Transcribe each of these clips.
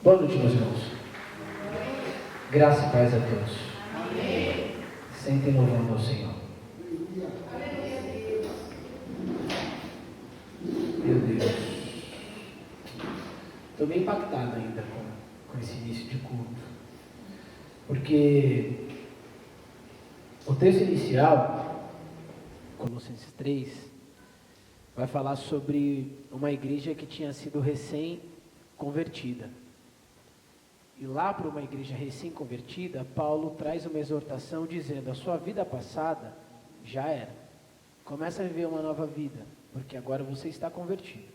Boa noite, meus irmãos. Graça e paz a todos. Amém. Sentem louvando ao Senhor. Meu Deus. Estou bem impactado ainda com esse início de culto. Porque o texto inicial, Colossenses 3, vai falar sobre uma igreja que tinha sido recém-convertida. E lá para uma igreja recém-convertida, Paulo traz uma exortação dizendo: a sua vida passada já era. Começa a viver uma nova vida, porque agora você está convertido.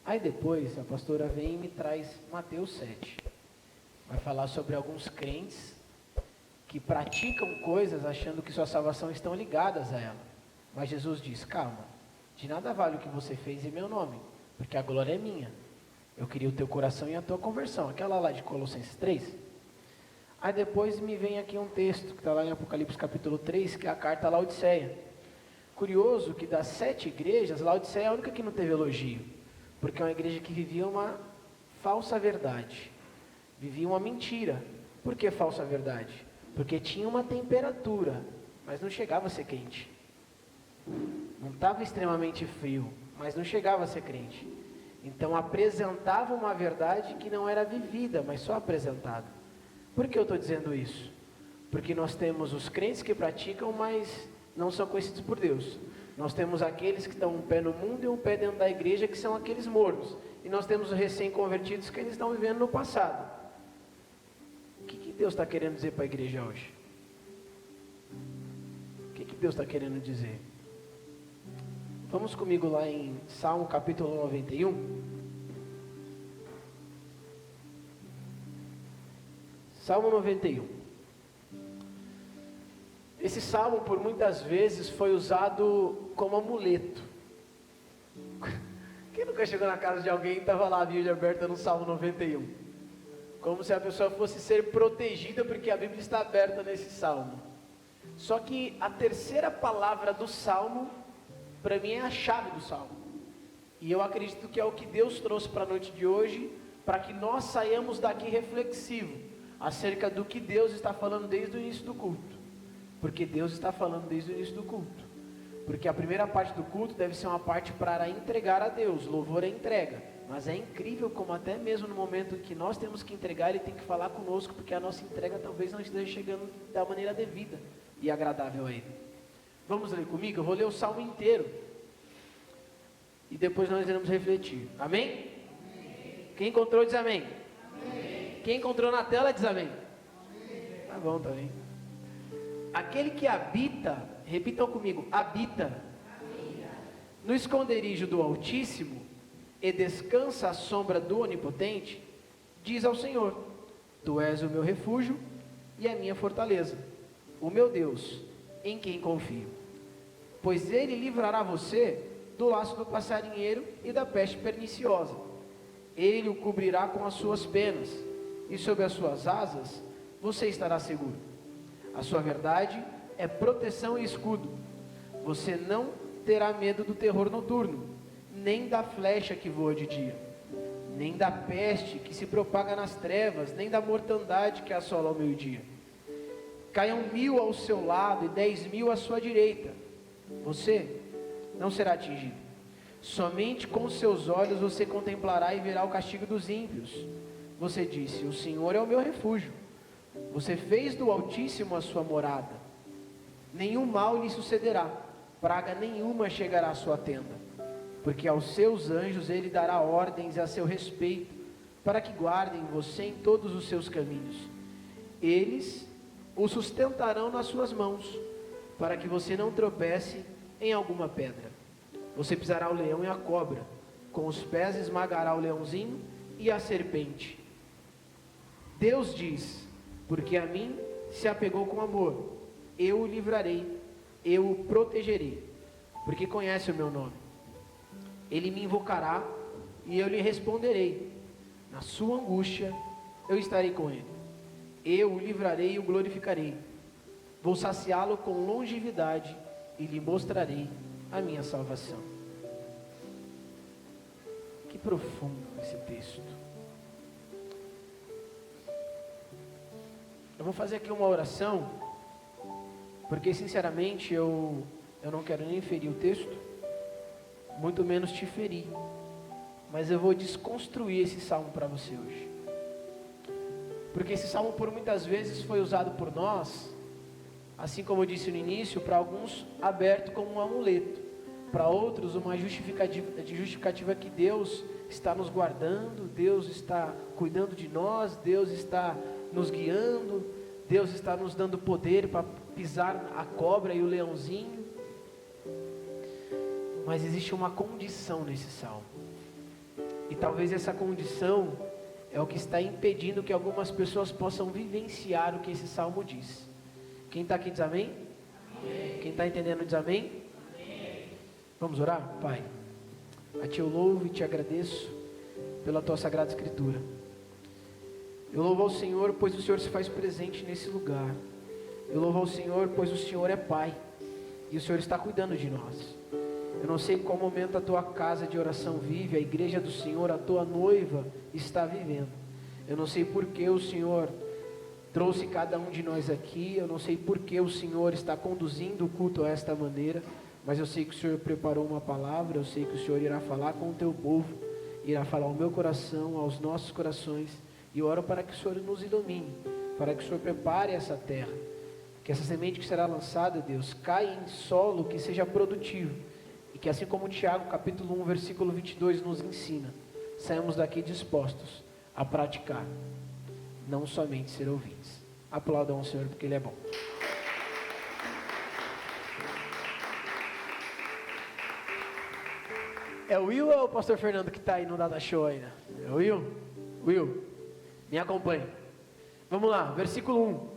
Aí depois a pastora vem e me traz Mateus 7. Vai falar sobre alguns crentes que praticam coisas achando que sua salvação estão ligadas a ela. Mas Jesus diz: calma, de nada vale o que você fez em meu nome, porque a glória é minha. Eu queria o teu coração e a tua conversão. Aquela lá de Colossenses 3. Aí depois me vem aqui um texto, que está lá em Apocalipse capítulo 3, que é a carta a Laodiceia. Curioso que das 7 igrejas, Laodiceia é a única que não teve elogio. Porque é uma igreja que vivia uma falsa verdade. Vivia uma mentira. Por que falsa verdade? Porque tinha uma temperatura, mas não chegava a ser quente. Não estava extremamente frio, mas não chegava a ser crente. Então apresentava uma verdade que não era vivida, mas só apresentada. Por que eu estou dizendo isso? Porque nós temos os crentes que praticam, mas não são conhecidos por Deus. Nós temos aqueles que estão um pé no mundo e um pé dentro da igreja, que são aqueles mornos. E nós temos os recém-convertidos que eles estão vivendo no passado. O que Deus está querendo dizer para a igreja hoje? O que Deus está querendo dizer? Vamos comigo lá em Salmo capítulo 91. Salmo 91. Esse salmo por muitas vezes foi usado como amuleto. Quem nunca chegou na casa de alguém e estava lá a Bíblia aberta no Salmo 91? Como se a pessoa fosse ser protegida porque a Bíblia está aberta nesse salmo. Só que a terceira palavra do salmo, para mim, é a chave do salmo. E eu acredito que é o que Deus trouxe para a noite de hoje, para que nós saiamos daqui reflexivo acerca do que Deus está falando desde o início do culto. Porque Deus está falando desde o início do culto. Porque a primeira parte do culto deve ser uma parte para entregar a Deus. Louvor é entrega. Mas é incrível como até mesmo no momento que nós temos que entregar, Ele tem que falar conosco, porque a nossa entrega talvez não esteja chegando da maneira devida e agradável a Ele. Vamos ler comigo? Eu vou ler o salmo inteiro. E depois nós iremos refletir. Amém? Amém. Quem encontrou diz amém. Amém. Quem encontrou na tela diz amém. Amém. Tá bom também. Aquele que habita, repitam comigo, habita no esconderijo do Altíssimo e descansa à sombra do Onipotente, diz ao Senhor: Tu és o meu refúgio e a minha fortaleza, o meu Deus, em quem confio. Pois Ele livrará você do laço do passarinheiro e da peste perniciosa. Ele o cobrirá com as suas penas, e sob as suas asas você estará seguro. A sua verdade é proteção e escudo. Você não terá medo do terror noturno, nem da flecha que voa de dia, nem da peste que se propaga nas trevas, nem da mortandade que assola ao meio-dia. Caiam 1000 ao seu lado e 10.000 à sua direita, você não será atingido. Somente com seus olhos você contemplará e verá o castigo dos ímpios. Você disse: o Senhor é o meu refúgio. Você fez do Altíssimo a sua morada. Nenhum mal lhe sucederá, praga nenhuma chegará à sua tenda, porque aos seus anjos Ele dará ordens a seu respeito, para que guardem você em todos os seus caminhos. Eles o sustentarão nas suas mãos, para que você não tropece em alguma pedra. Você pisará o leão e a cobra, com os pés esmagará o leãozinho e a serpente. Deus diz: porque a mim se apegou com amor, eu o livrarei, eu o protegerei, porque conhece o meu nome. Ele me invocará e eu lhe responderei. Na sua angústia eu estarei com ele. Eu o livrarei e o glorificarei. Vou saciá-lo com longevidade e lhe mostrarei a minha salvação. Que profundo esse texto. vou fazer aqui uma oração, porque sinceramente eu não quero nem ferir o texto, muito menos te ferir, mas eu vou desconstruir esse salmo para você hoje, porque esse salmo por muitas vezes foi usado por nós, assim como eu disse no início, para alguns aberto como um amuleto, para outros uma justificativa que Deus está nos guardando, Deus está cuidando de nós, Deus está nos guiando, Deus está nos dando poder para pisar a cobra e o leãozinho. Mas existe uma condição nesse salmo, e talvez essa condição é o que está impedindo que algumas pessoas possam vivenciar o que esse salmo diz. Quem está aqui diz amém? Amém. Quem está entendendo diz amém? Amém. Vamos orar? Pai, a Ti eu louvo e Te agradeço pela Tua Sagrada Escritura. Eu louvo ao Senhor, pois o Senhor se faz presente nesse lugar. Eu louvo ao Senhor, pois o Senhor é Pai, e o Senhor está cuidando de nós. Eu não sei em qual momento a Tua casa de oração vive, a igreja do Senhor, a Tua noiva está vivendo. Eu não sei por que o Senhor trouxe cada um de nós aqui, eu não sei por que o Senhor está conduzindo o culto desta maneira, mas eu sei que o Senhor preparou uma palavra, eu sei que o Senhor irá falar com o Teu povo, irá falar ao meu coração, aos nossos corações, e eu oro para que o Senhor nos ilumine, para que o Senhor prepare essa terra, que essa semente que será lançada, Deus, caia em solo que seja produtivo, e que assim como Tiago capítulo 1, versículo 22 nos ensina, saímos daqui dispostos a praticar, não somente ser ouvintes. Aplaudam o Senhor porque Ele é bom. É o Will ou é o pastor Fernando que está aí no Data Show ainda? É o Will? Will, me acompanhe. Vamos lá, versículo 1.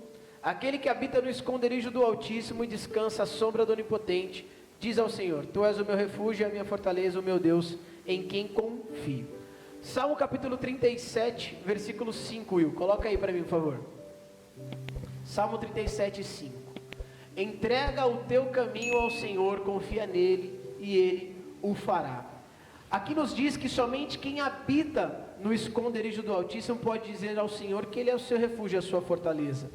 Aquele que habita no esconderijo do Altíssimo e descansa à sombra do Onipotente, diz ao Senhor: Tu és o meu refúgio, a minha fortaleza, o meu Deus, em quem confio. Salmo capítulo 37, versículo 5, Will, coloca aí para mim, por favor. Salmo 37, 5. Entrega o teu caminho ao Senhor, confia nele, e Ele o fará. Aqui nos diz que somente quem habita no esconderijo do Altíssimo pode dizer ao Senhor que Ele é o seu refúgio, a sua fortaleza.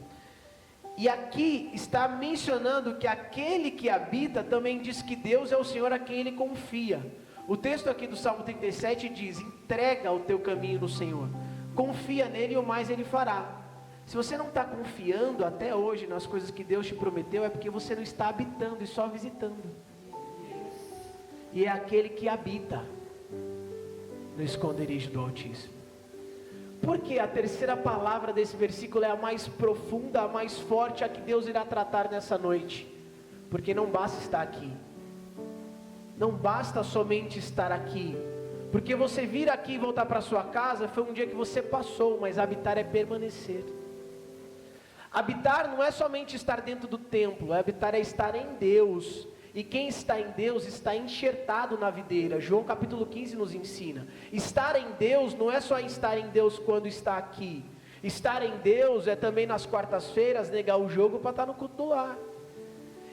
E aqui está mencionando que aquele que habita também diz que Deus é o Senhor a quem ele confia. O texto aqui do Salmo 37 diz: entrega o teu caminho no Senhor, confia nele e o mais Ele fará. Se você não está confiando até hoje nas coisas que Deus te prometeu, é porque você não está habitando e só visitando. E é aquele que habita no esconderijo do Altíssimo. Porque a terceira palavra desse versículo é a mais profunda, a mais forte, a que Deus irá tratar nessa noite. Porque não basta estar aqui, não basta somente estar aqui, porque você vir aqui e voltar para sua casa foi um dia que você passou, mas habitar é permanecer. Habitar não é somente estar dentro do templo, habitar é estar em Deus. E quem está em Deus está enxertado na videira. João capítulo 15 nos ensina. Estar em Deus não é só estar em Deus quando está aqui. Estar em Deus é também nas quartas-feiras negar o jogo para estar no culto do lar.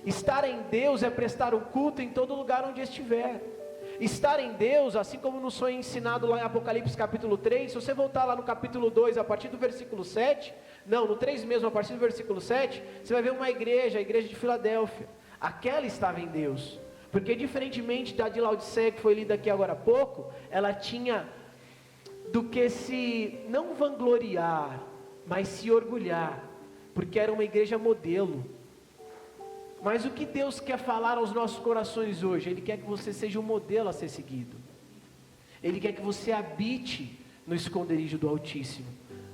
Estar em Deus é prestar o culto em todo lugar onde estiver. Estar em Deus, assim como nos foi ensinado lá em Apocalipse capítulo 3, se você voltar lá no capítulo 2, a partir do versículo 7, não, no 3 mesmo, a partir do versículo 7, você vai ver uma igreja, a igreja de Filadélfia. Aquela estava em Deus, porque diferentemente da de Laodiceia, que foi lida aqui agora há pouco, ela tinha do que se não vangloriar, mas se orgulhar, porque era uma igreja modelo. Mas o que Deus quer falar aos nossos corações hoje? Ele quer que você seja um modelo a ser seguido. Ele quer que você habite no esconderijo do Altíssimo.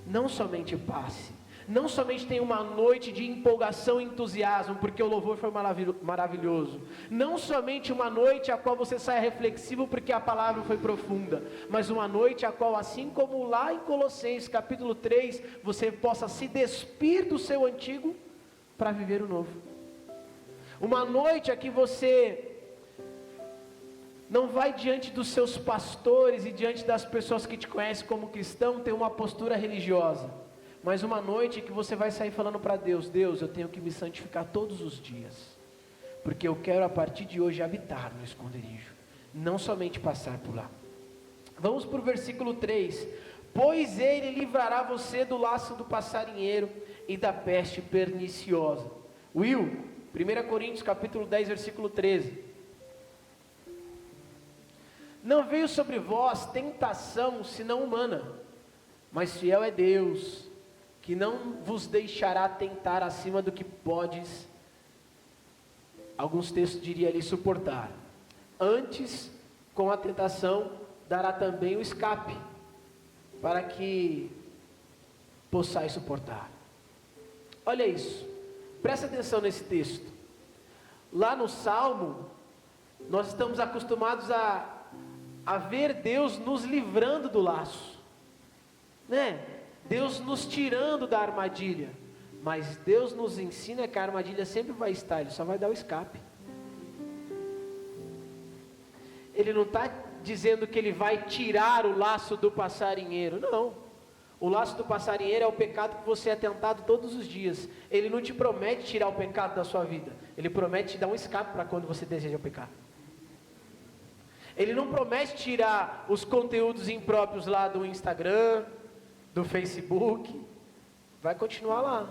Não somente passe. Não somente tenha uma noite de empolgação e entusiasmo, porque o louvor foi maravilhoso. Não somente uma noite a qual você saia reflexivo, porque a palavra foi profunda. Mas uma noite a qual, assim como lá em Colossenses capítulo 3, você possa se despir do seu antigo para viver o novo. Uma noite a que você não vai diante dos seus pastores e diante das pessoas que te conhecem como cristão ter uma postura religiosa, mas uma noite que você vai sair falando para Deus: Deus, eu tenho que me santificar todos os dias, porque eu quero a partir de hoje habitar no esconderijo, não somente passar por lá. Vamos para o versículo 3, pois ele livrará você do laço do passarinheiro e da peste perniciosa. Will, 1 Coríntios capítulo 10, versículo 13. Não veio sobre vós tentação senão humana, mas fiel é Deus, que não vos deixará tentar acima do que podes, alguns textos diriam ali, suportar. Antes, com a tentação, dará também o escape, para que possais suportar. Olha isso, presta atenção nesse texto. Lá no Salmo, nós estamos acostumados a ver Deus nos livrando do laço, né? Deus nos tirando da armadilha, mas Deus nos ensina que a armadilha sempre vai estar, Ele só vai dar o escape. Ele não está dizendo que Ele vai tirar o laço do passarinheiro, não. O laço do passarinheiro é o pecado que você é tentado todos os dias. Ele não te promete tirar o pecado da sua vida, Ele promete te dar um escape para quando você deseja pecar. Ele não promete tirar os conteúdos impróprios lá do Instagram, do Facebook, vai continuar lá.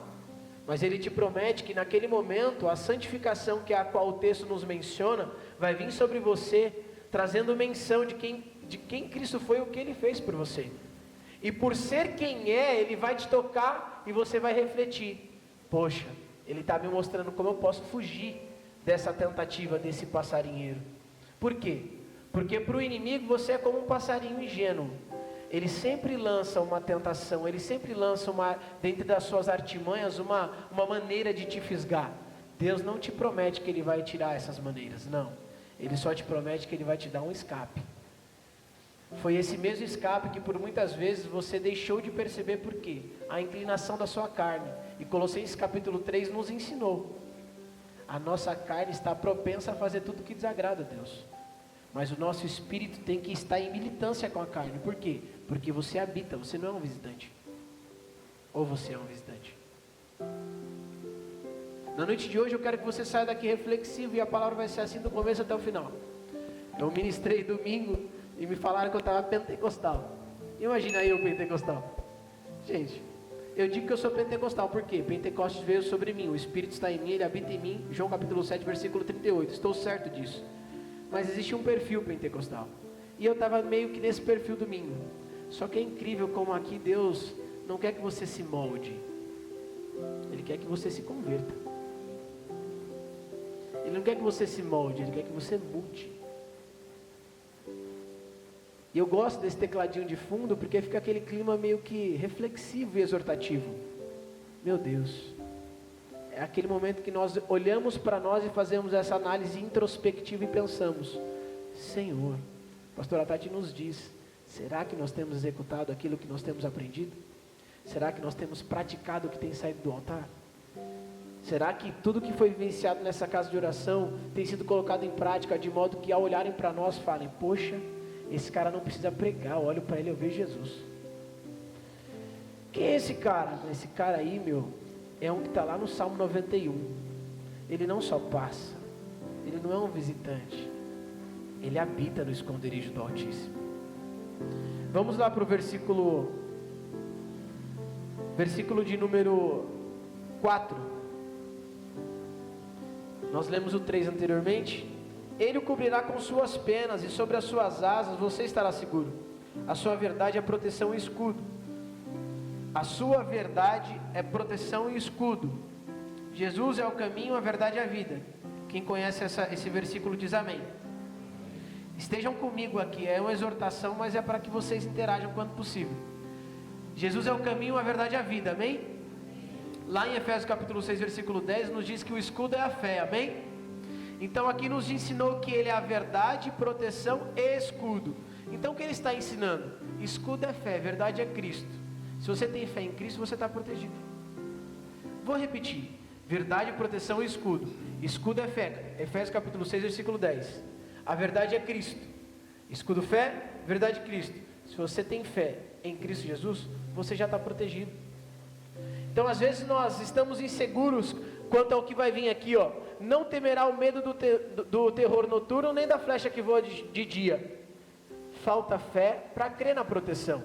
Mas Ele te promete que naquele momento, a santificação que é a qual o texto nos menciona, vai vir sobre você, trazendo menção de quem Cristo foi e o que Ele fez por você. E por ser quem é, Ele vai te tocar e você vai refletir. Poxa, Ele está me mostrando como eu posso fugir dessa tentativa desse passarinheiro. Por quê? Porque para o inimigo você é como um passarinho ingênuo. Ele sempre lança uma tentação, ele sempre lança dentro das suas artimanhas uma maneira de te fisgar. Deus não te promete que Ele vai tirar essas maneiras, não. Ele só te promete que Ele vai te dar um escape. Foi esse mesmo escape que por muitas vezes você deixou de perceber por quê? A inclinação da sua carne. E Colossenses capítulo 3 nos ensinou. A nossa carne está propensa a fazer tudo que desagrada a Deus. Mas o nosso espírito tem que estar em militância com a carne. Por quê? Porque você habita, você não é um visitante. Ou você é um visitante. Na noite de hoje eu quero que você saia daqui reflexivo e a palavra vai ser assim do começo até o final. Eu ministrei domingo e me falaram que eu estava pentecostal. Imagina aí eu pentecostal. Gente, eu digo que eu sou pentecostal, por quê? Pentecostes veio sobre mim, o Espírito está em mim, Ele habita em mim. João capítulo 7, versículo 38, estou certo disso. Mas existe um perfil pentecostal. E eu estava meio que nesse perfil domingo. Só que é incrível como aqui Deus não quer que você se molde. Ele quer que você se converta. Ele não quer que você se molde, Ele quer que você mude. E eu gosto desse tecladinho de fundo porque fica aquele clima meio que reflexivo e exortativo. Meu Deus. É aquele momento que nós olhamos para nós e fazemos essa análise introspectiva e pensamos: Senhor, a pastora Tati nos diz, será que nós temos executado aquilo que nós temos aprendido? Será que nós temos praticado o que tem saído do altar? Será que tudo que foi vivenciado nessa casa de oração tem sido colocado em prática de modo que ao olharem para nós falem: poxa, esse cara não precisa pregar, eu olho para ele e eu vejo Jesus. Quem é esse cara? Esse cara aí, é um que está lá no Salmo 91. Ele não só passa, ele não é um visitante, ele habita no esconderijo do Altíssimo. Vamos lá para o versículo de número 4. Nós lemos o 3 anteriormente. Ele o cobrirá com suas penas e sobre as suas asas você estará seguro. A sua verdade é proteção e escudo. A sua verdade é proteção e escudo. Jesus é o caminho, a verdade e a vida. Quem conhece esse versículo diz amém. Estejam comigo aqui, é uma exortação, mas é para que vocês interajam quanto possível. Jesus é o caminho, a verdade e a vida, amém? Lá em Efésios capítulo 6, versículo 10, nos diz que o escudo é a fé, amém? Então aqui nos ensinou que Ele é a verdade, proteção e escudo. Então o que Ele está ensinando? Escudo é fé, verdade é Cristo. Se você tem fé em Cristo, você está protegido. Vou repetir: verdade, proteção e escudo. Escudo é fé, Efésios capítulo 6, versículo 10. A verdade é Cristo. Escudo, fé, verdade, Cristo. Se você tem fé em Cristo Jesus, você já está protegido. Então às vezes nós estamos inseguros quanto ao que vai vir aqui, ó. Não temerá o medo do terror noturno, nem da flecha que voa de dia. Falta fé para crer na proteção.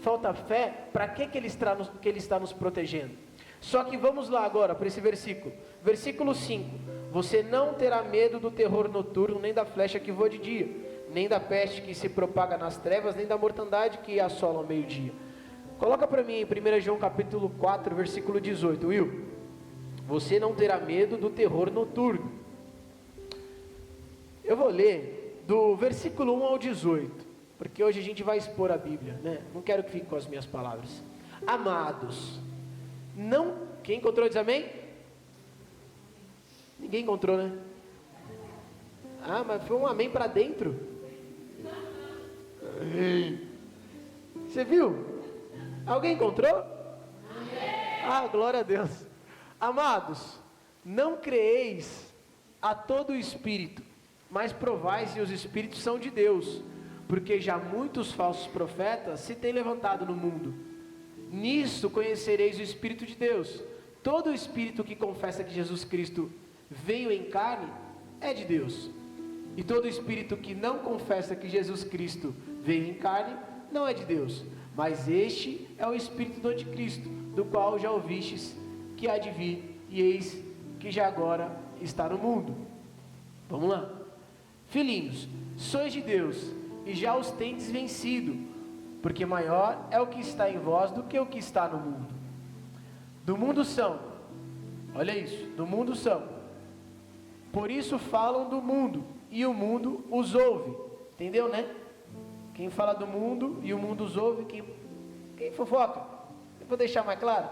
falta fé, para que ele está nos protegendo? Só que vamos lá agora para esse versículo. Versículo 5. Você não terá medo do terror noturno, nem da flecha que voa de dia, nem da peste que se propaga nas trevas, nem da mortandade que assola ao meio-dia. Coloca para mim em 1 João capítulo 4, versículo 18, Will. Você não terá medo do terror noturno. Eu vou ler do versículo 1 ao 18, porque hoje a gente vai expor a Bíblia, né? Não quero que fique com as minhas palavras. Amados, não... Quem encontrou diz amém? Ninguém encontrou, né? Ah, mas foi um amém para dentro. Você viu? Alguém encontrou? Ah, glória a Deus. Amados, não creeis a todo o espírito, mas provai se os espíritos são de Deus, porque já muitos falsos profetas se têm levantado no mundo. Nisso conhecereis o Espírito de Deus. Todo espírito que confessa que Jesus Cristo veio em carne é de Deus. E todo espírito que não confessa que Jesus Cristo veio em carne não é de Deus. Mas este é o espírito do anticristo, do qual já ouvistes que há de vir, e eis que já agora está no mundo. Vamos lá. Filhinhos, sois de Deus, e já os tendes vencido, porque maior é o que está em vós do que o que está no mundo. Do mundo são, olha isso, do mundo são, por isso falam do mundo, e o mundo os ouve. Entendeu, né? Quem fala do mundo e o mundo os ouve, quem fofoca? Eu vou deixar mais claro.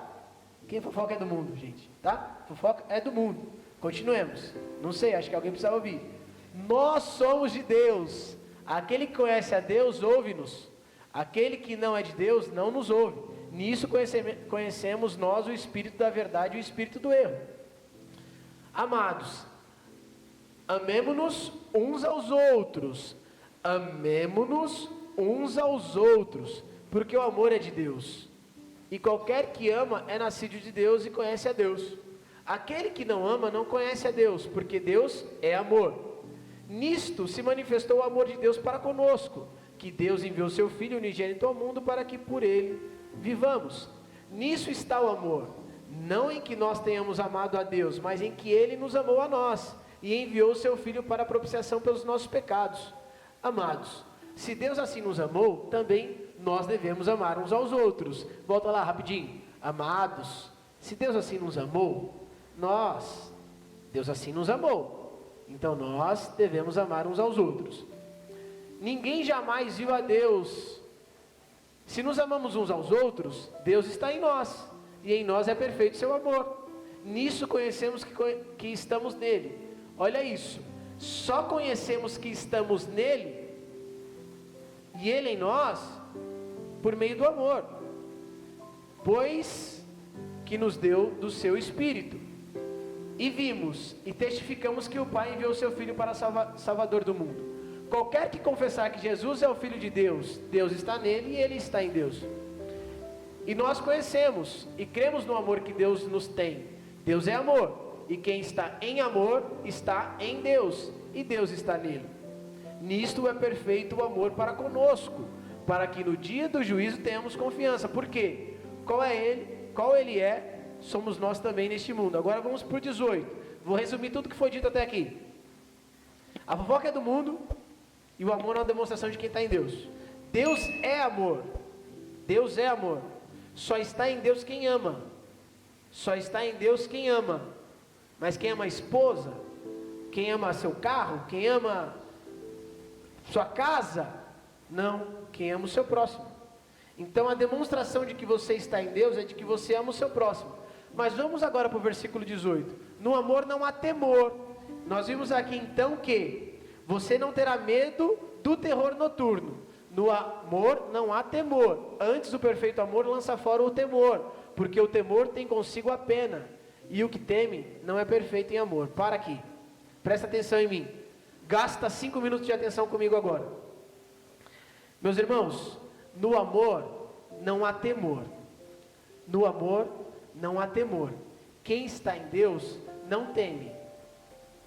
Quem fofoca é do mundo, gente, tá? Fofoca é do mundo. Continuemos. Não sei, acho que alguém precisa ouvir. Nós somos de Deus. Aquele que conhece a Deus, ouve-nos. Aquele que não é de Deus, não nos ouve. Nisso conhecemos nós o espírito da verdade e o espírito do erro. Amados, amemo-nos uns aos outros. Amemo-nos uns aos outros, porque o amor é de Deus. E qualquer que ama é nascido de Deus e conhece a Deus. Aquele que não ama não conhece a Deus, porque Deus é amor. Nisto se manifestou o amor de Deus para conosco, que Deus enviou seu Filho unigênito ao mundo para que por ele vivamos. Nisso está o amor, não em que nós tenhamos amado a Deus, mas em que ele nos amou a nós e enviou seu Filho para a propiciação pelos nossos pecados. Amados, se Deus assim nos amou, também nós devemos amar uns aos outros. Volta lá rapidinho. Amados, se Deus assim nos amou, Deus assim nos amou, então nós devemos amar uns aos outros. Ninguém jamais viu a Deus. Se nos amamos uns aos outros, Deus está em nós, e em nós é perfeito seu amor. Nisso conhecemos que estamos nele. Olha isso, só conhecemos que estamos nele, e ele em nós, por meio do amor, pois que nos deu do seu Espírito. E vimos e testificamos que o Pai enviou seu Filho para Salvador do mundo. Qualquer que confessar que Jesus é o Filho de Deus, Deus está nele e ele está em Deus. E nós conhecemos e cremos no amor que Deus nos tem. Deus é amor, e quem está em amor está em Deus, e Deus está nele. Nisto é perfeito o amor para conosco, para que no dia do juízo tenhamos confiança. Por quê? Qual ele é, somos nós também neste mundo. Agora vamos para o 18. Vou resumir tudo que foi dito até aqui. A fofoca é do mundo, e o amor é uma demonstração de quem está em Deus. Deus é amor. Deus é amor. Só está em Deus quem ama. Só está em Deus quem ama. Mas quem ama a esposa, quem ama seu carro, quem ama sua casa, não, quem ama o seu próximo. Então a demonstração de que você está em Deus é de que você ama o seu próximo. Mas vamos agora para o versículo 18. No amor não há temor. Nós vimos aqui então que você não terá medo do terror noturno. No amor não há temor. Antes o perfeito amor lança fora o temor, porque o temor tem consigo a pena, e o que teme não é perfeito em amor. Para aqui, presta atenção em mim. Gasta 5 minutos de atenção comigo agora. Meus irmãos, no amor não há temor. No amor não há temor. Quem está em Deus não teme.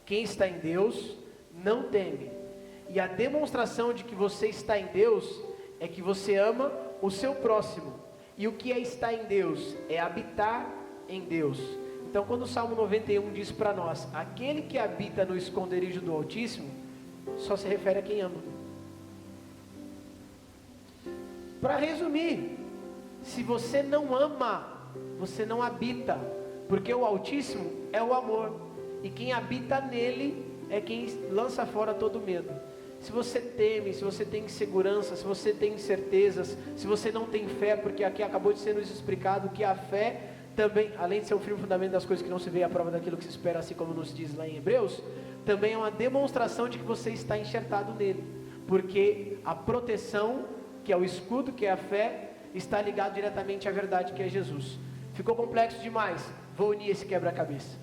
Quem está em Deus não teme. E a demonstração de que você está em Deus é que você ama o seu próximo. E o que é estar em Deus? É habitar em Deus. Então, quando o Salmo 91 diz para nós, aquele que habita no esconderijo do Altíssimo, só se refere a quem ama. Para resumir, se você não ama, você não habita, porque o Altíssimo é o amor, e quem habita nele é quem lança fora todo medo. Se você teme, se você tem insegurança, se você tem incertezas, se você não tem fé, porque aqui acabou de ser nos explicado que a fé também, além de ser um firme fundamento das coisas que não se vê, a prova daquilo que se espera, assim como nos diz lá em Hebreus, também é uma demonstração de que você está enxertado nele, porque a proteção, que é o escudo, que é a fé, está ligado diretamente à verdade, que é Jesus. Ficou complexo demais? Vou unir esse quebra-cabeça.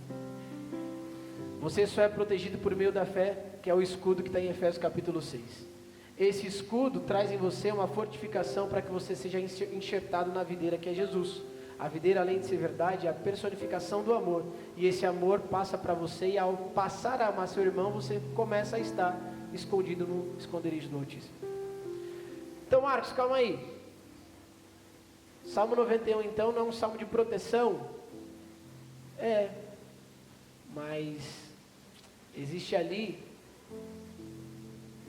Você só é protegido por meio da fé, que é o escudo que está em Efésios capítulo 6. Esse escudo traz em você uma fortificação para que você seja enxertado na videira, que é Jesus. A videira, além de ser verdade, é a personificação do amor. E esse amor passa para você, e ao passar a amar seu irmão, você começa a estar escondido no esconderijo do Altíssimo. Então, Marcos, calma aí. Salmo 91, então, não é um salmo de proteção? É, mas existe ali,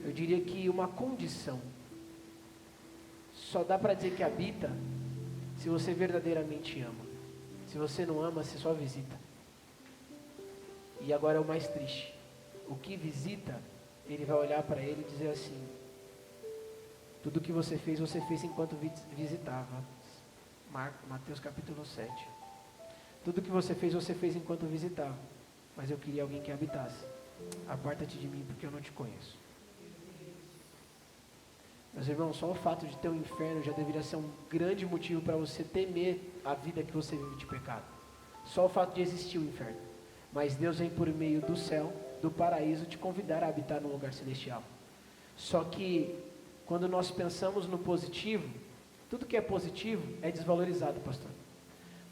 eu diria que uma condição. Só dá para dizer que habita se você verdadeiramente ama. Se você não ama, você só visita. E agora é o mais triste. O que visita, ele vai olhar para ele e dizer assim: tudo que você fez enquanto visitava. Mateus capítulo 7. Tudo que você fez enquanto visitava. Mas eu queria alguém que habitasse. Aparta-te de mim, porque eu não te conheço. Meus irmãos, só o fato de ter um inferno já deveria ser um grande motivo para você temer a vida que você vive de pecado. Só o fato de existir o inferno. Mas Deus vem por meio do céu, do paraíso, te convidar a habitar no lugar celestial. Só que, quando nós pensamos no positivo, tudo que é positivo é desvalorizado, pastor.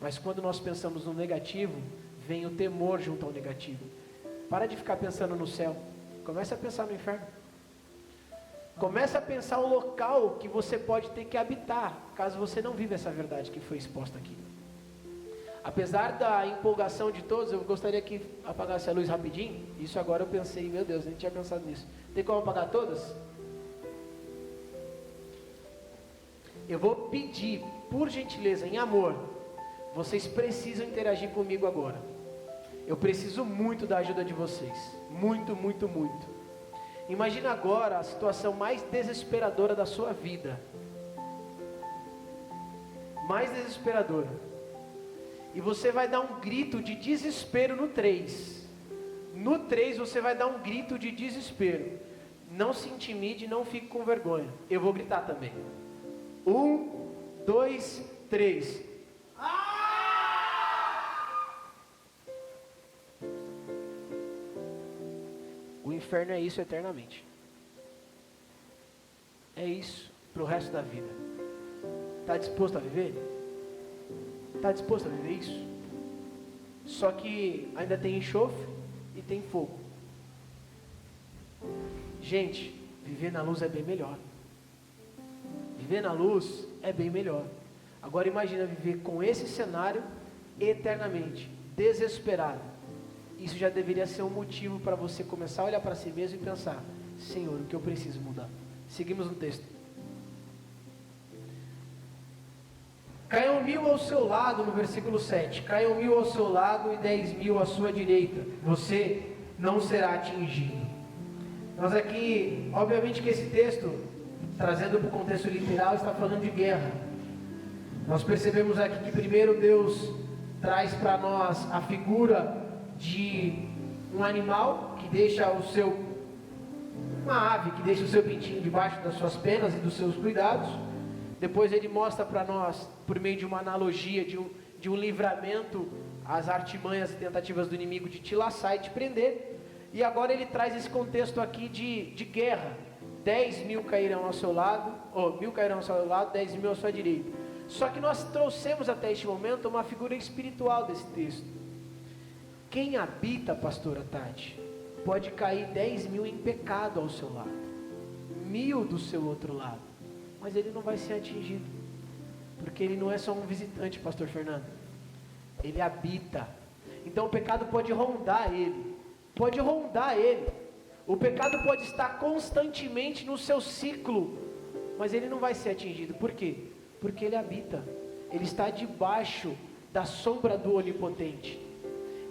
Mas quando nós pensamos no negativo, vem o temor junto ao negativo. Para de ficar pensando no céu. Começa a pensar no inferno. Começa a pensar o local que você pode ter que habitar, caso você não viva essa verdade que foi exposta aqui. Apesar da empolgação de todos, eu gostaria que apagasse a luz rapidinho. Isso agora eu pensei, meu Deus, nem tinha pensado nisso. Tem como apagar todas? Eu vou pedir, por gentileza, em amor, vocês precisam interagir comigo agora. Eu preciso muito da ajuda de vocês. Muito, muito, muito. Imagina agora a situação mais desesperadora da sua vida. Mais desesperadora. E você vai dar um grito de desespero no 3. No 3 você vai dar um grito de desespero. Não se intimide, não fique com vergonha. Eu vou gritar também. 1, 2, 3. O inferno é isso eternamente. É isso para o resto da vida. Está disposto a viver? Está disposto a viver isso? Só que ainda tem enxofre e tem fogo. Gente, viver na luz é bem melhor. Viver na luz é bem melhor. Agora imagina viver com esse cenário eternamente, desesperado. Isso já deveria ser um motivo para você começar a olhar para si mesmo e pensar: Senhor, o que eu preciso mudar? Seguimos no texto. Caiam 1000 ao seu lado, no versículo 7. Caiam 1000 ao seu lado e 10.000 à sua direita. Você não será atingido. Nós aqui, obviamente que esse texto, trazendo para o contexto literal, está falando de guerra. Nós percebemos aqui que primeiro Deus traz para nós a figura de um animal que deixa uma ave que deixa o seu pintinho debaixo das suas penas e dos seus cuidados. Depois ele mostra para nós, por meio de uma analogia, de um livramento, as artimanhas e tentativas do inimigo de te laçar e te prender. E agora ele traz esse contexto aqui de guerra. 10.000 cairão ao seu lado, 1.000 cairão ao seu lado, 10.000 à sua direita. Só que nós trouxemos até este momento uma figura espiritual desse texto. Quem habita, pastora Tati, pode cair 10.000 em pecado ao seu lado, 1.000 do seu outro lado, mas ele não vai ser atingido. Porque ele não é só um visitante, pastor Fernando. Ele habita. Então o pecado pode rondar ele. Pode rondar ele. O pecado pode estar constantemente no seu ciclo, mas ele não vai ser atingido. Por quê? Porque ele habita. Ele está debaixo da sombra do Onipotente.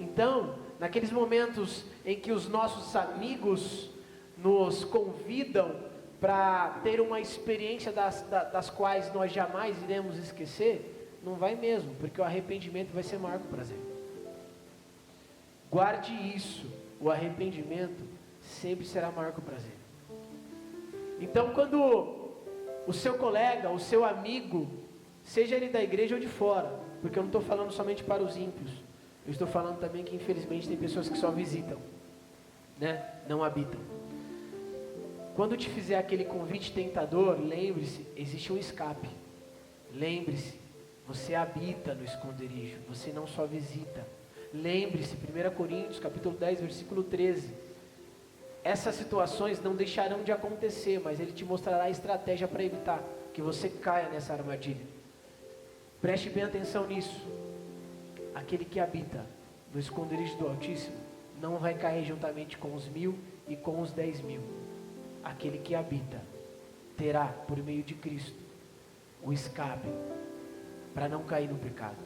Então, naqueles momentos em que os nossos amigos nos convidam para ter uma experiência das quais nós jamais iremos esquecer, não vai mesmo, porque o arrependimento vai ser maior que o prazer. Guarde isso, o arrependimento sempre será maior que o prazer. Então, quando o seu colega, o seu amigo, seja ele da igreja ou de fora, porque eu não estou falando somente para os ímpios, eu estou falando também que infelizmente tem pessoas que só visitam, né? Não habitam. Quando te fizer aquele convite tentador, lembre-se, existe um escape. Lembre-se, você habita no esconderijo, você não só visita. Lembre-se, 1 Coríntios capítulo 10, versículo 13. Essas situações não deixarão de acontecer, mas ele te mostrará a estratégia para evitar que você caia nessa armadilha. Preste bem atenção nisso. Aquele que habita no esconderijo do Altíssimo não vai cair juntamente com os 1000 e com os 10.000. Aquele que habita terá, por meio de Cristo, o escape para não cair no pecado.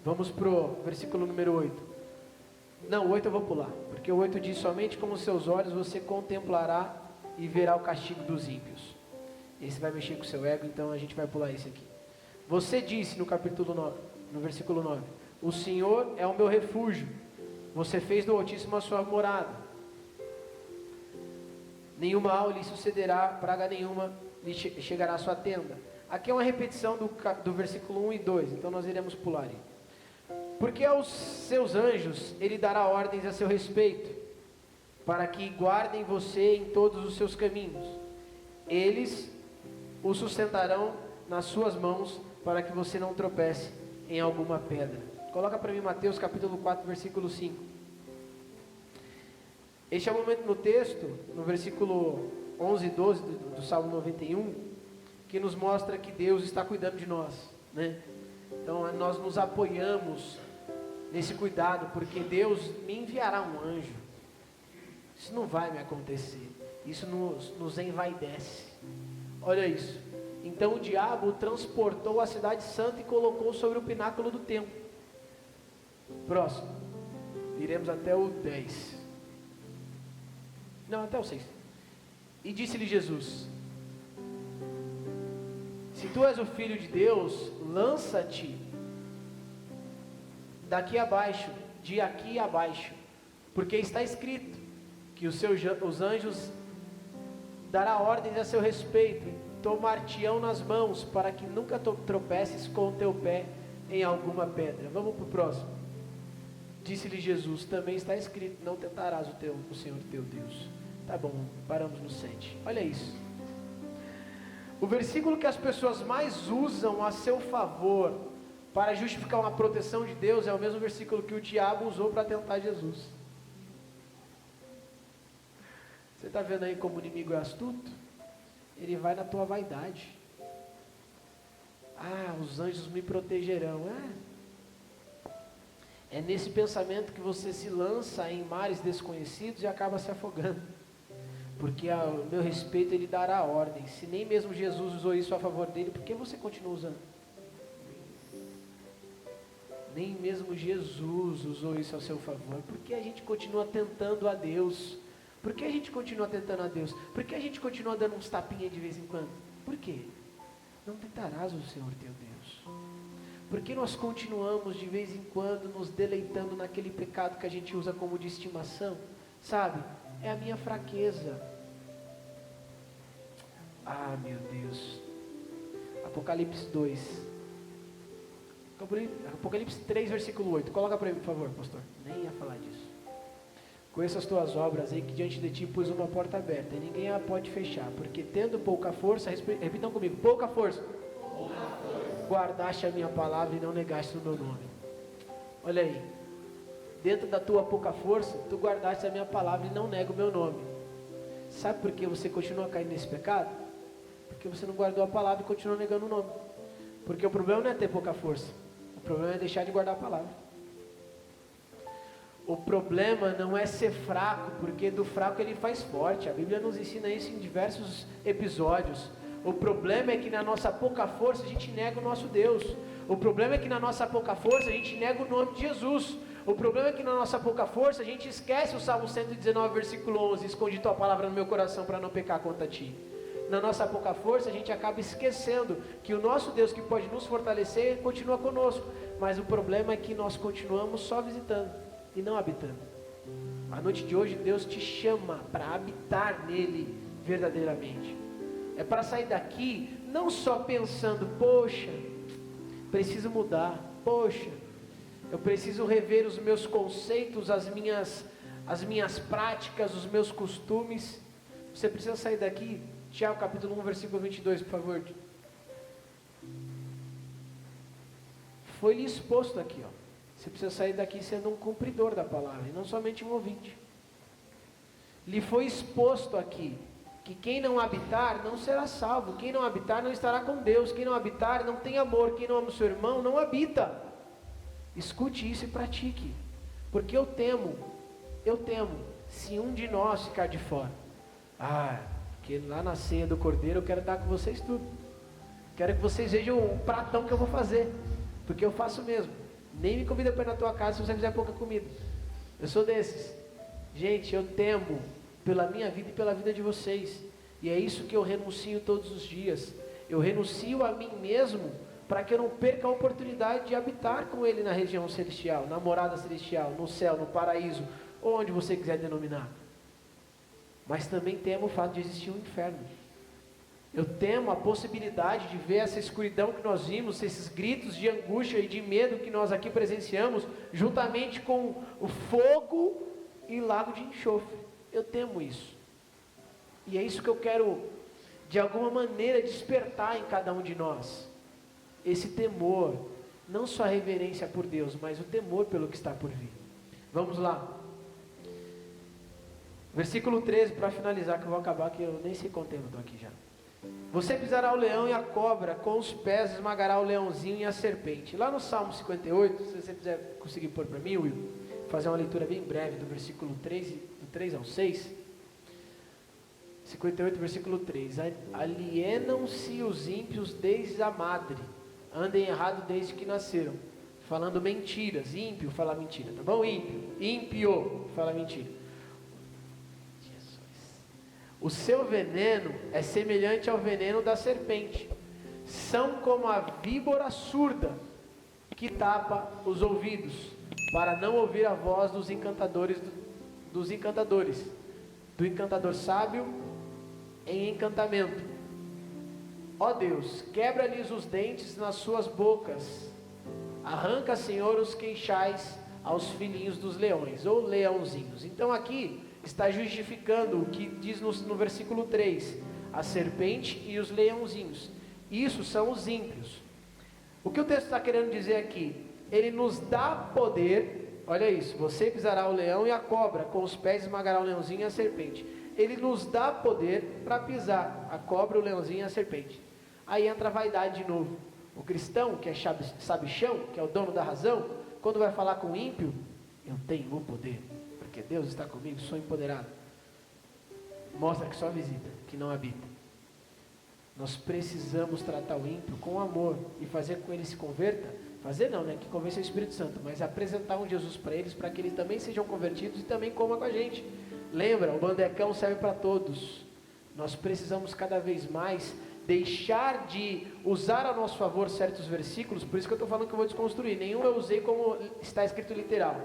Vamos para o versículo número 8. Não, o 8 eu vou pular, porque o 8 diz: somente com os seus olhos você contemplará e verá o castigo dos ímpios. Esse vai mexer com o seu ego, então a gente vai pular esse aqui. Você disse no capítulo 9, no versículo 9: o Senhor é o meu refúgio, você fez do Altíssimo a sua morada. Nenhum mal lhe sucederá, praga nenhuma lhe chegará à sua tenda. Aqui é uma repetição do versículo 1 e 2, então nós iremos pular aí. Porque aos seus anjos ele dará ordens a seu respeito, para que guardem você em todos os seus caminhos. Eles o sustentarão nas suas mãos, para que você não tropece em alguma pedra. Coloca para mim Mateus capítulo 4, versículo 5. Este é o momento no texto, no versículo 11 e 12 do Salmo 91, que nos mostra que Deus está cuidando de nós, né? Então nós nos apoiamos nesse cuidado, porque Deus me enviará um anjo. Isso não vai me acontecer, isso nos envaidece. Olha isso. Então o diabo transportou a cidade santa e colocou sobre o pináculo do templo. Próximo, iremos até o 10. Não, até o 6. E disse-lhe Jesus: se tu és o Filho de Deus, lança-te daqui abaixo, de aqui abaixo, porque está escrito que os anjos dará ordens a seu respeito, tomar-te-ão nas mãos, para que nunca tropeces com o teu pé em alguma pedra. Vamos para o próximo. Disse-lhe Jesus: também está escrito, não tentarás o Senhor teu Deus. Tá bom, paramos no 7. Olha isso. O versículo que as pessoas mais usam a seu favor para justificar uma proteção de Deus é o mesmo versículo que o diabo usou para tentar Jesus. Você está vendo aí como o inimigo é astuto? Ele vai na tua vaidade. Ah, os anjos me protegerão. É nesse pensamento que você se lança em mares desconhecidos e acaba se afogando. Porque ao meu respeito ele dará ordem. Se nem mesmo Jesus usou isso a favor dele, por que você continua usando? Nem mesmo Jesus usou isso a seu favor. Por que a gente continua tentando a Deus? Por que a gente continua tentando a Deus? Por que a gente continua dando uns tapinhas de vez em quando? Por quê? Não tentarás o Senhor teu Deus. Por que nós continuamos de vez em quando nos deleitando naquele pecado que a gente usa como de estimação? Sabe? É a minha fraqueza. Ah, meu Deus. Apocalipse 2. Apocalipse 3, versículo 8. Coloca para mim, por favor, pastor. Nem ia falar disso. Conheço as tuas obras, aí que diante de ti pus uma porta aberta, e ninguém a pode fechar, porque tendo pouca força, repitam comigo, pouca força. Guardaste a minha palavra e não negaste o meu nome. Olha aí. Dentro da tua pouca força, tu guardaste a minha palavra e não nega o meu nome. Sabe por que você continua caindo nesse pecado? Porque você não guardou a palavra e continua negando o nome. Porque o problema não é ter pouca força. O problema é deixar de guardar a palavra. O problema não é ser fraco, porque do fraco ele faz forte. A Bíblia nos ensina isso em diversos episódios. O problema é que na nossa pouca força a gente nega o nosso Deus. O problema é que na nossa pouca força a gente nega o nome de Jesus. O problema é que na nossa pouca força a gente esquece o Salmo 119, versículo 11: escondi tua palavra no meu coração para não pecar contra ti. Na nossa pouca força a gente acaba esquecendo que o nosso Deus, que pode nos fortalecer, continua conosco. Mas o problema é que nós continuamos só visitando e não habitando. A noite de hoje Deus te chama para habitar nele verdadeiramente. É para sair daqui não só pensando, poxa, preciso mudar, poxa, eu preciso rever os meus conceitos, as minhas práticas, os meus costumes. Você precisa sair daqui. Tiago capítulo 1, versículo 22, por favor. Foi-lhe exposto aqui, ó. Você precisa sair daqui sendo um cumpridor da palavra, e não somente um ouvinte. Lhe foi exposto aqui que quem não habitar não será salvo, quem não habitar não estará com Deus, quem não habitar não tem amor, quem não ama o seu irmão não habita. Escute isso e pratique, porque eu temo, se um de nós ficar de fora. Porque lá na ceia do Cordeiro eu quero estar com vocês tudo, quero que vocês vejam o pratão que eu vou fazer, porque eu faço mesmo. Nem me convida para ir na tua casa se você fizer pouca comida. Eu sou desses. Gente, eu temo pela minha vida e pela vida de vocês. E é isso que eu renuncio todos os dias. Eu renuncio a mim mesmo para que eu não perca a oportunidade de habitar com Ele na região celestial, na morada celestial, no céu, no paraíso, ou onde você quiser denominar. Mas também temo o fato de existir um inferno. Eu temo a possibilidade de ver essa escuridão que nós vimos, esses gritos de angústia e de medo que nós aqui presenciamos, juntamente com o fogo e lago de enxofre. Eu temo isso. E é isso que eu quero, de alguma maneira, despertar em cada um de nós. Esse temor, não só a reverência por Deus, mas o temor pelo que está por vir. Vamos lá. Versículo 13, para finalizar, que eu vou acabar, que eu nem sei quanto tempo estou aqui já. Você pisará o leão e a cobra, com os pés esmagará o leãozinho e a serpente. Lá no Salmo 58, se você quiser conseguir pôr para mim, Will, fazer uma leitura bem breve do versículo 3, do 3 ao 6. 58, versículo 3. Alienam-se os ímpios desde a madre, andem errado desde que nasceram, falando mentiras. Ímpio fala mentira, tá bom? Ímpio fala mentira. O seu veneno é semelhante ao veneno da serpente. São como a víbora surda que tapa os ouvidos, para não ouvir a voz dos encantadores, do encantador sábio em encantamento. Ó Deus, quebra-lhes os dentes nas suas bocas. Arranca, Senhor, os queixais aos filhinhos dos leões, ou leãozinhos. Então aqui está justificando o que diz no versículo 3, a serpente e os leãozinhos. Isso são os ímpios. O que o texto está querendo dizer aqui? Ele nos dá poder, olha isso, você pisará o leão e a cobra, com os pés esmagará o leãozinho e a serpente. Ele nos dá poder para pisar a cobra, o leãozinho e a serpente. Aí entra a vaidade de novo. O cristão, que é sabichão, que é o dono da razão, quando vai falar com o ímpio, eu tenho o poder, porque Deus está comigo, sou empoderado. Mostra que só visita, que não habita. Nós precisamos tratar o ímpio com amor e fazer com que ele se converta. Fazer não, né? Que convença o Espírito Santo, mas apresentar um Jesus para eles, para que eles também sejam convertidos e também comam com a gente. Lembra, o bandecão serve para todos. Nós precisamos cada vez mais deixar de usar a nosso favor certos versículos. Por isso que eu estou falando que eu vou desconstruir. Nenhum eu usei como está escrito literal.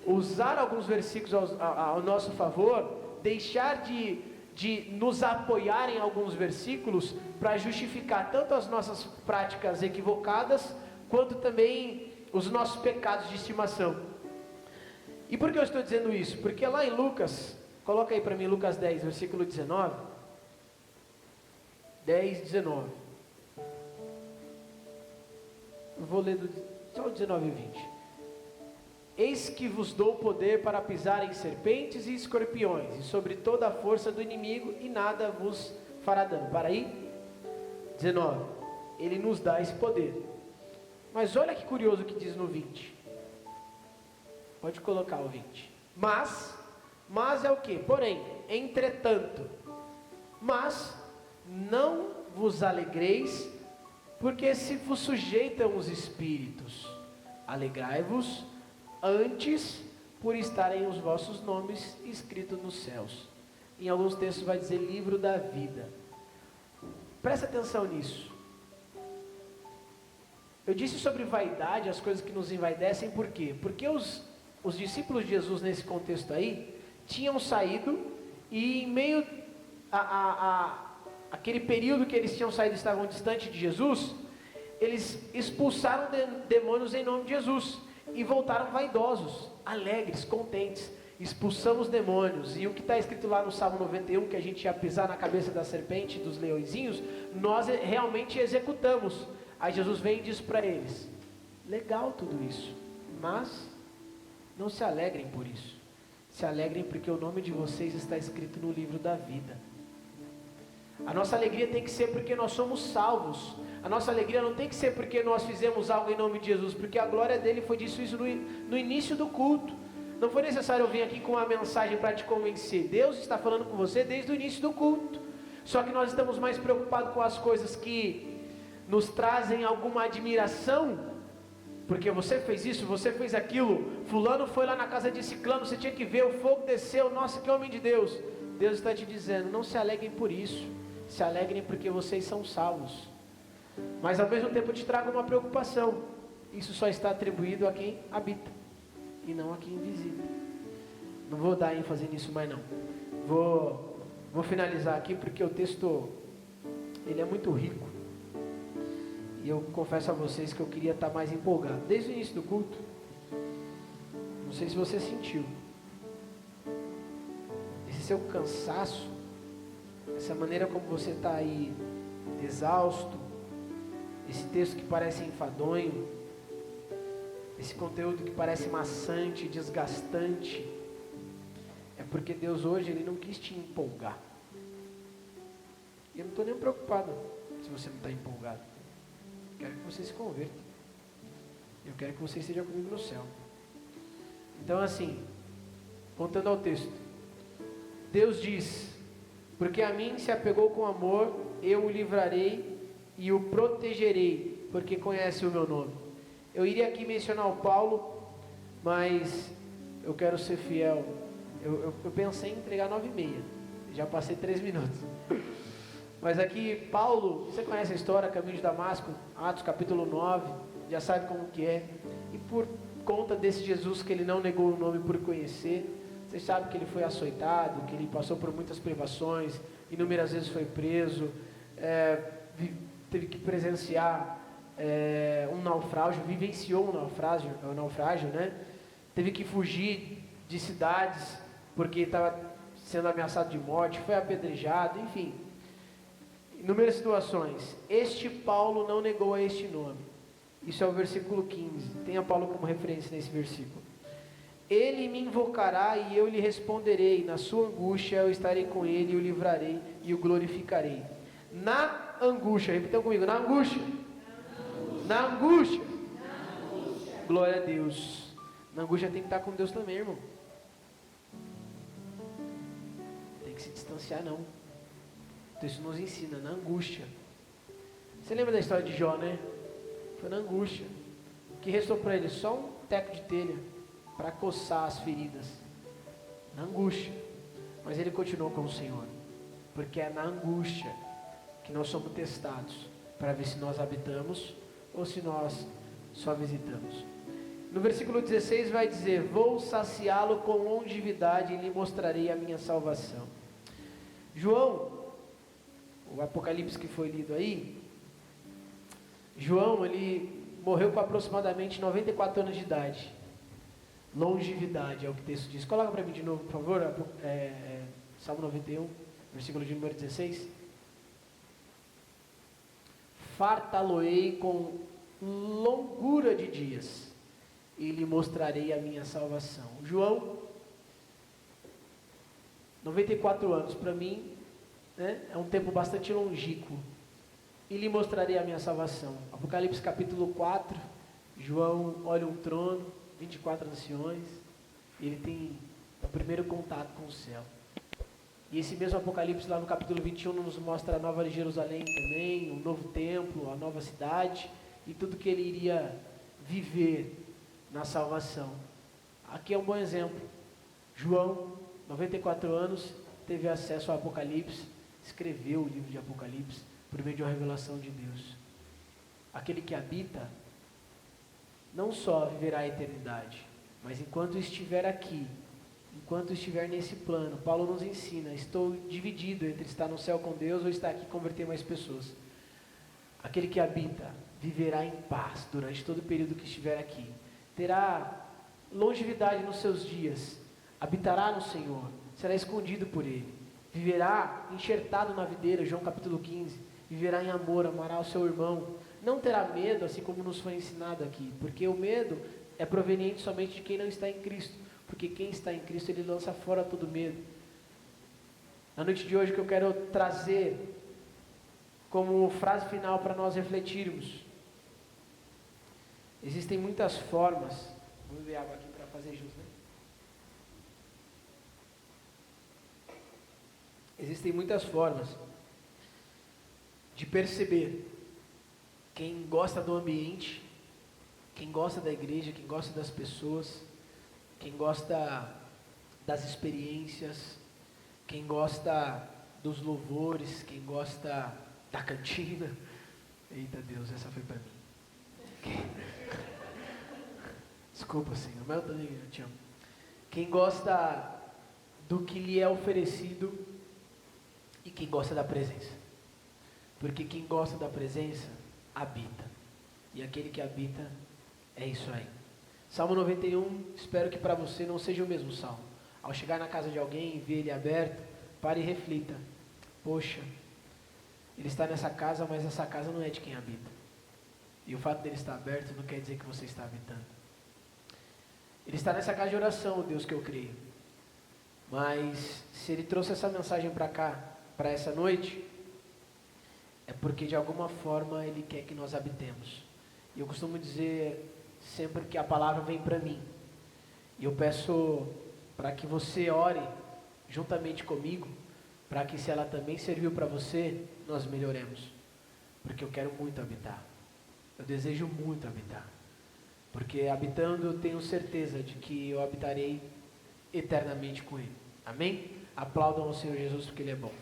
Usar alguns versículos ao nosso favor, deixar de nos apoiar em alguns versículos para justificar tanto as nossas práticas equivocadas, quanto também os nossos pecados de estimação. E por que eu estou dizendo isso? Porque lá em Lucas, coloca aí para mim Lucas 10, versículo 19. 10, 19. Eu vou ler só o 19 e 20. Eis que vos dou poder para pisar em serpentes e escorpiões, e sobre toda a força do inimigo, e nada vos fará dano. Para aí, 19. Ele nos dá esse poder. Mas olha que curioso o que diz no 20. Pode colocar o 20. Mas é o que? Porém, entretanto, mas não vos alegreis, porque se vos sujeitam os espíritos, alegrai-vos antes por estarem os vossos nomes escritos nos céus. Em alguns textos vai dizer livro da vida. Presta atenção nisso. Eu disse sobre vaidade, as coisas que nos envaidecem, por quê? Porque os discípulos de Jesus nesse contexto aí, tinham saído e em meio aquele período que eles tinham saído e estavam distante de Jesus, eles expulsaram demônios em nome de Jesus e voltaram vaidosos, alegres, contentes. Expulsamos demônios, e o que está escrito lá no Salmo 91, que a gente ia pisar na cabeça da serpente, dos leõezinhos, nós realmente executamos. Aí Jesus vem e diz para eles: legal tudo isso, mas não se alegrem por isso. Se alegrem porque o nome de vocês está escrito no livro da vida. A nossa alegria tem que ser porque nós somos salvos. A nossa alegria não tem que ser porque nós fizemos algo em nome de Jesus, porque a glória dele foi disso isso no início do culto. Não foi necessário eu vir aqui com uma mensagem para te convencer. Deus está falando com você desde o início do culto. Só que nós estamos mais preocupados com as coisas que nos trazem alguma admiração, porque você fez isso, você fez aquilo, fulano foi lá na casa de ciclano, você tinha que ver, o fogo desceu, nossa, que homem de Deus. Deus está te dizendo, não se alegrem por isso, se alegrem porque vocês são salvos. Mas ao mesmo tempo eu te trago uma preocupação, isso só está atribuído a quem habita, e não a quem visita. Não vou dar ênfase nisso mais não. Vou finalizar aqui porque o texto, ele é muito rico. E eu confesso a vocês que eu queria estar mais empolgado. Desde o início do culto, não sei se você sentiu, esse seu cansaço, essa maneira como você está aí, exausto, esse texto que parece enfadonho, esse conteúdo que parece maçante, desgastante, é porque Deus hoje, Ele não quis te empolgar. E eu não estou nem preocupado se você não está empolgado. Eu quero que você se converta. Eu quero que você esteja comigo no céu. Então assim, voltando ao texto, Deus diz: porque a mim se apegou com amor, eu o livrarei e o protegerei, porque conhece o meu nome. Eu iria aqui mencionar o Paulo, mas eu quero ser fiel. Eu pensei em entregar 9h30, já passei 3 minutos. Mas aqui, Paulo, você conhece a história, Caminho de Damasco, Atos capítulo 9, já sabe como que é. E por conta desse Jesus que ele não negou o nome por conhecer, você sabe que ele foi açoitado, que ele passou por muitas privações, inúmeras vezes foi preso, teve que presenciar um naufrágio, vivenciou um naufrágio, né? Teve que fugir de cidades, porque estava sendo ameaçado de morte, foi apedrejado, enfim. Inúmeras situações. Este Paulo não negou a este nome. Isso é o versículo 15. Tenha Paulo como referência nesse versículo. Ele me invocará e eu lhe responderei. Na sua angústia eu estarei com ele e o livrarei e o glorificarei. Na angústia, repitam comigo, na angústia. Na angústia. Glória a Deus. Na angústia tem que estar com Deus também, irmão. Tem que se distanciar não. O texto nos ensina, na angústia. Você lembra da história de Jó, né? Foi na angústia. O que restou para ele? Só um teco de telha para coçar as feridas. Na angústia. Mas ele continuou com o Senhor. Porque é na angústia que nós somos testados para ver se nós habitamos ou se nós só visitamos. No versículo 16 vai dizer: vou saciá-lo com longevidade e lhe mostrarei a minha salvação. João, o Apocalipse que foi lido aí, João, ele morreu com aproximadamente 94 anos de idade. Longevidade é o que o texto diz. Coloca para mim de novo, por favor, Salmo 91, versículo de número 16. Fartá-lo-ei com longura de dias e lhe mostrarei a minha salvação. João, 94 anos, para mim, né, é um tempo bastante longínquo. e lhe mostrarei a minha salvação. Apocalipse capítulo 4, João olha um trono, 24 anciões, e ele tem o primeiro contato com o céu. E esse mesmo Apocalipse lá no capítulo 21 nos mostra a nova Jerusalém também, um novo templo, a nova cidade, e tudo que ele iria viver na salvação. Aqui é um bom exemplo. João, 94 anos, teve acesso ao Apocalipse, escreveu o livro de Apocalipse por meio de uma revelação de Deus. Aquele que habita não só viverá a eternidade, mas enquanto estiver aqui, enquanto estiver nesse plano, Paulo nos ensina, estou dividido entre estar no céu com Deus ou estar aqui e converter mais pessoas. Aquele que habita viverá em paz durante todo o período que estiver aqui, terá longevidade nos seus dias, habitará no Senhor, será escondido por Ele, viverá enxertado na videira, João capítulo 15, viverá em amor, amará o seu irmão, não terá medo, assim como nos foi ensinado aqui, porque o medo é proveniente somente de quem não está em Cristo, porque quem está em Cristo, Ele lança fora todo medo. Na noite de hoje, o que eu quero trazer como frase final para nós refletirmos: existem muitas formas, vou beber água aqui para fazer jus, né? Existem muitas formas de perceber quem gosta do ambiente, quem gosta da igreja, quem gosta das pessoas, quem gosta das experiências, quem gosta dos louvores, quem gosta da cantina. Eita Deus, essa foi para mim. Desculpa, Senhor, mas eu também te amo. Quem gosta do que lhe é oferecido e quem gosta da presença. Porque quem gosta da presença, habita. E aquele que habita, é isso aí. Salmo 91, espero que para você não seja o mesmo salmo. Ao chegar na casa de alguém e ver ele aberto, pare e reflita. Poxa, ele está nessa casa, mas essa casa não é de quem habita. E o fato dele estar aberto não quer dizer que você está habitando. Ele está nessa casa de oração, o Deus que eu creio. Mas se ele trouxe essa mensagem para cá, para essa noite, é porque de alguma forma ele quer que nós habitemos. E eu costumo dizer sempre que a palavra vem para mim. E eu peço para que você ore juntamente comigo, para que se ela também serviu para você, nós melhoremos. Porque eu quero muito habitar. Eu desejo muito habitar. Porque habitando eu tenho certeza de que eu habitarei eternamente com Ele. Amém? Aplaudam ao Senhor Jesus porque Ele é bom.